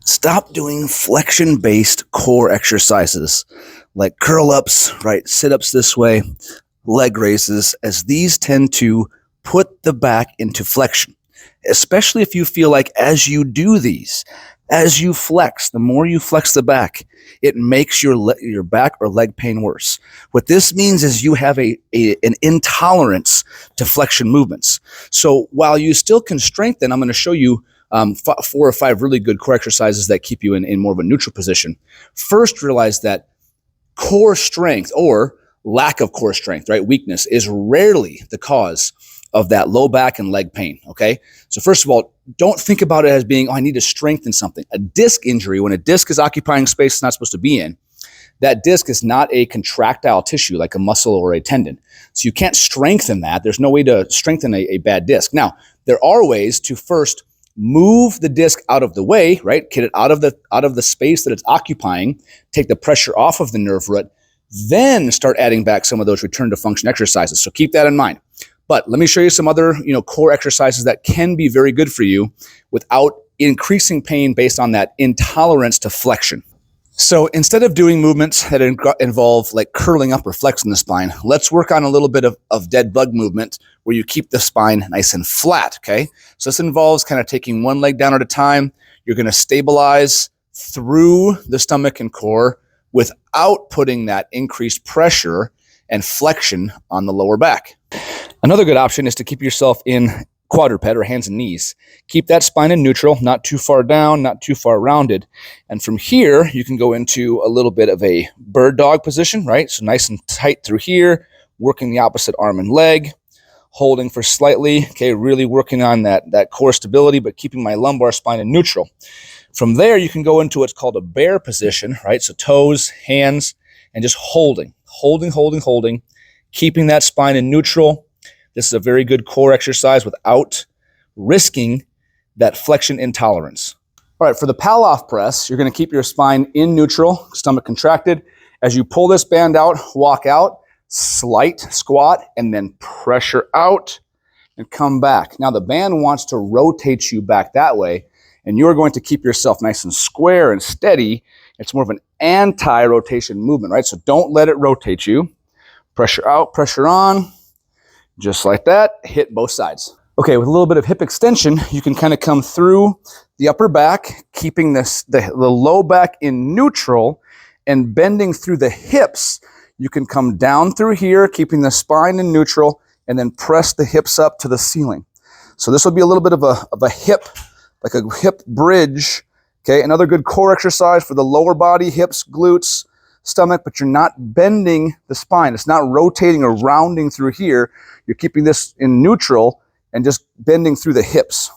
Stop doing flexion-based core exercises like curl-ups, right? Sit-ups this way, leg raises, as these tend to put the back into flexion, especially if you feel like as you do these, as you flex, the more you flex the back, it makes your back or leg pain worse. What this means is you have an intolerance to flexion movements. So while you still can strengthen, I'm going to show you 4 or 5 really good core exercises that keep you in more of a neutral position. First, realize that core strength or lack of core strength, right, weakness, is rarely the cause of that low back and leg pain, okay? So first of all, don't think about it as being, oh, I need to strengthen something. A disc injury, when a disc is occupying space it's not supposed to be in, that disc is not a contractile tissue like a muscle or a tendon. So you can't strengthen that. There's no way to strengthen a bad disc. Now, there are ways to first move the disc out of the way, right? Get it out of the space that it's occupying, take the pressure off of the nerve root, then start adding back some of those return to function exercises. So keep that in mind. But let me show you some other, core exercises that can be very good for you without increasing pain based on that intolerance to flexion. So instead of doing movements that involve like curling up or flexing the spine, let's work on a little bit of dead bug movement where you keep the spine nice and flat, okay? So this involves kind of taking one leg down at a time. You're going to stabilize through the stomach and core without putting that increased pressure and flexion on the lower back. Another good option is to keep yourself in quadruped or hands and knees. Keep that spine in neutral, not too far down, not too far rounded. And from here, you can go into a little bit of a bird dog position, right? So nice and tight through here, working the opposite arm and leg, holding for slightly, okay, really working on that core stability, but keeping my lumbar spine in neutral. From there, you can go into what's called a bear position, right? So toes, hands, and just holding, keeping that spine in neutral. This is a very good core exercise without risking that flexion intolerance. All right, for the Palloff press, you're going to keep your spine in neutral, stomach contracted. As you pull this band out, walk out, slight squat, and then pressure out and come back. Now the band wants to rotate you back that way, and you're going to keep yourself nice and square and steady. It's more of an anti-rotation movement, right? So don't let it rotate you. Pressure out, pressure on. Just like that, hit both sides. Okay, with a little bit of hip extension, you can kind of come through the upper back, keeping the low back in neutral and bending through the hips. You can come down through here, keeping the spine in neutral, and then press the hips up to the ceiling. So this will be a little bit of a hip, like a hip bridge. Okay, another good core exercise for the lower body, hips, glutes, stomach, but you're not bending the spine. It's not rotating or rounding through here. You're keeping this in neutral and just bending through the hips.